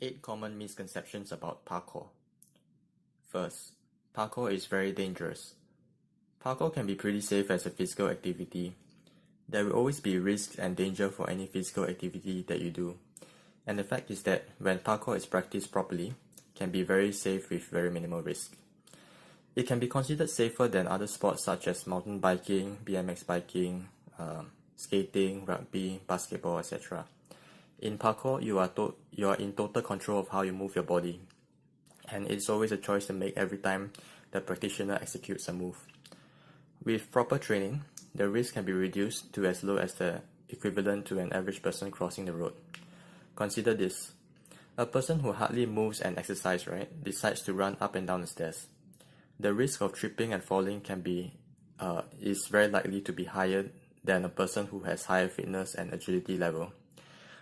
8 common misconceptions about parkour. First, parkour is very dangerous. Parkour can be pretty safe as a physical activity. There will always be risks and danger for any physical activity that you do. And the fact is that when parkour is practiced properly, it can be very safe with very minimal risk. It can be considered safer than other sports such as mountain biking, BMX biking, skating, rugby, basketball, etc. In parkour, you are in total control of how you move your body, and it's always a choice to make every time the practitioner executes a move. With proper training, the risk can be reduced to as low as the equivalent to an average person crossing the road. Consider this. A person who hardly moves and exercises, decides to run up and down the stairs. The risk of tripping and falling is very likely to be higher than a person who has higher fitness and agility level.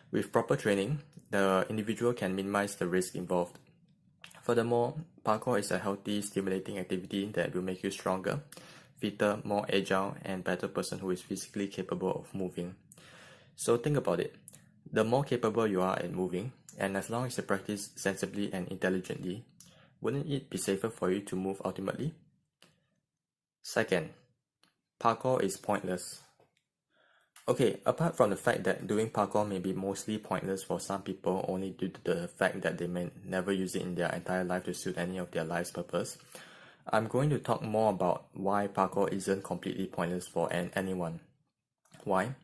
With proper training, the individual can minimize the risk involved. Furthermore, parkour is a healthy, stimulating activity that will make you stronger, fitter, more agile, and better person who is physically capable of moving. So think about it. The more capable you are at moving, and as long as you practice sensibly and intelligently, wouldn't it be safer for you to move ultimately? Second, parkour is pointless. Okay, apart from the fact that doing parkour may be mostly pointless for some people only due to the fact that they may never use it in their entire life to suit any of their life's purpose, I'm going to talk more about why parkour isn't completely pointless for anyone. Why?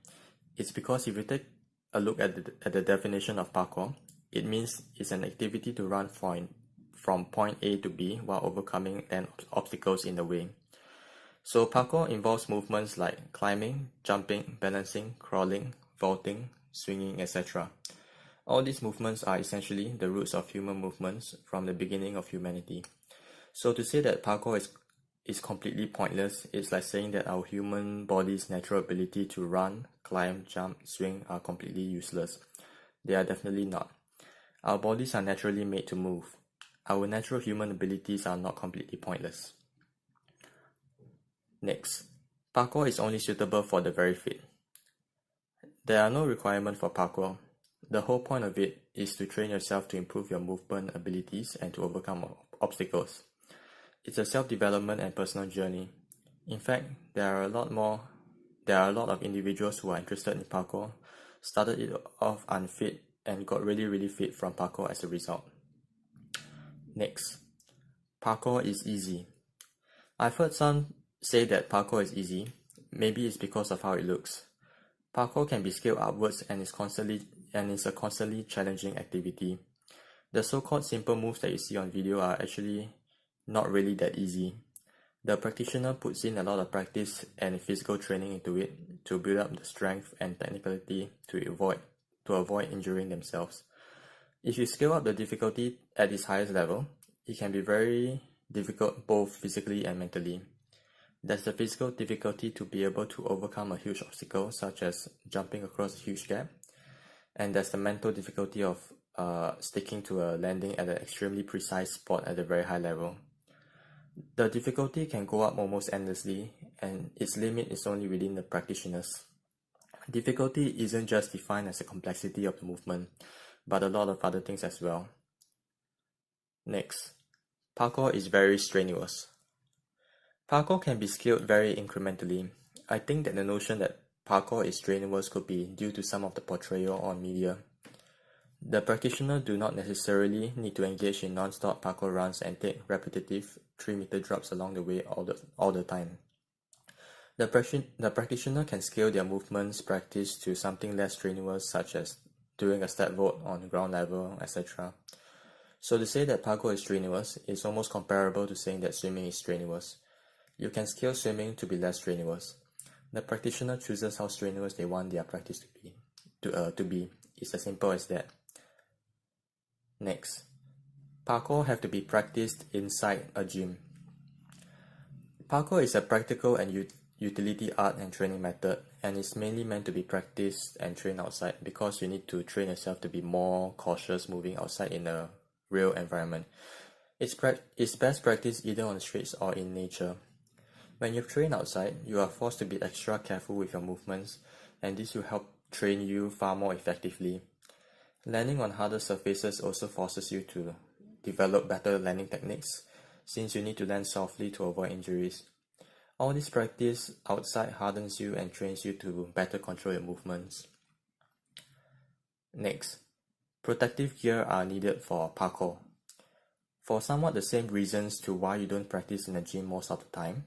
It's because if you take a look at the definition of parkour, it means it's an activity to run from point A to B while overcoming obstacles in the way. So parkour involves movements like climbing, jumping, balancing, crawling, vaulting, swinging, etc. All these movements are essentially the roots of human movements from the beginning of humanity. So to say that parkour is completely pointless, it's like saying that our human body's natural ability to run, climb, jump, swing are completely useless. They are definitely not. Our bodies are naturally made to move. Our natural human abilities are not completely pointless. Next, parkour is only suitable for the very fit. There are no requirements for parkour. The whole point of it is to train yourself to improve your movement abilities and to overcome obstacles. It's a self-development and personal journey. In fact, there are a lot of individuals who are interested in parkour, started it off unfit and got really fit from parkour as a result. Next, parkour is easy. I've heard some say that parkour is easy. Maybe it's because of how it looks. Parkour can be scaled upwards and is a constantly challenging activity. The so-called simple moves that you see on video are actually not really that easy. The practitioner puts in a lot of practice and physical training into it to build up the strength and technicality to avoid injuring themselves. If you scale up the difficulty at its highest level, it can be very difficult both physically and mentally. There's the physical difficulty to be able to overcome a huge obstacle such as jumping across a huge gap, and there's the mental difficulty of sticking to a landing at an extremely precise spot at a very high level. The difficulty can go up almost endlessly, and its limit is only within the practitioners. Difficulty isn't just defined as the complexity of the movement, but a lot of other things as well. Next, parkour is very strenuous. Parkour can be scaled very incrementally. I think that the notion that parkour is strenuous could be due to some of the portrayal on media. The practitioner do not necessarily need to engage in non-stop parkour runs and take repetitive 3-meter drops along the way all the time. The practitioner can scale their movements practice to something less strenuous, such as doing a step vault on ground level, etc. So to say that parkour is strenuous is almost comparable to saying that swimming is strenuous. You can scale swimming to be less strenuous. The practitioner chooses how strenuous they want their practice to be. It's as simple as that. Next, parkour have to be practiced inside a gym. Parkour is a practical and utility art and training method, and is mainly meant to be practiced and trained outside because you need to train yourself to be more cautious moving outside in a real environment. It's best practiced either on the streets or in nature. When you train outside, you are forced to be extra careful with your movements, and this will help train you far more effectively. Landing on harder surfaces also forces you to develop better landing techniques, since you need to land softly to avoid injuries. All this practice outside hardens you and trains you to better control your movements. Next, protective gear are needed for parkour. For somewhat the same reasons to why you don't practice in the gym most of the time,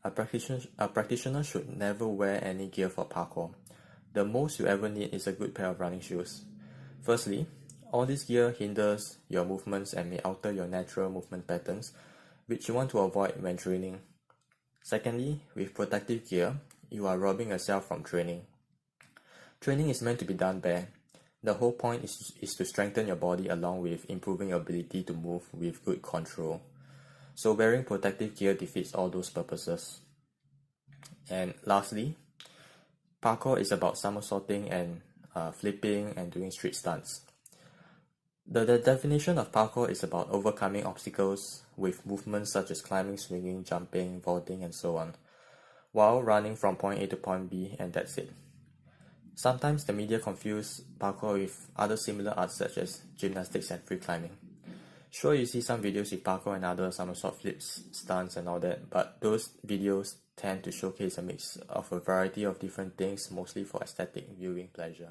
a practitioner should never wear any gear for parkour. The most you ever need is a good pair of running shoes. Firstly, all this gear hinders your movements and may alter your natural movement patterns, which you want to avoid when training. Secondly, with protective gear, you are robbing yourself from training. Training is meant to be done bare. The whole point is to strengthen your body along with improving your ability to move with good control. So wearing protective gear defeats all those purposes. And lastly, parkour is about somersaulting and flipping and doing street stunts. The definition of parkour is about overcoming obstacles with movements such as climbing, swinging, jumping, vaulting, and so on, while running from point A to point B, and that's it. Sometimes the media confuse parkour with other similar arts such as gymnastics and free climbing. Sure, you see some videos with parkour and other somersault flips, stunts and all that, but those videos tend to showcase a mix of a variety of different things, mostly for aesthetic viewing pleasure.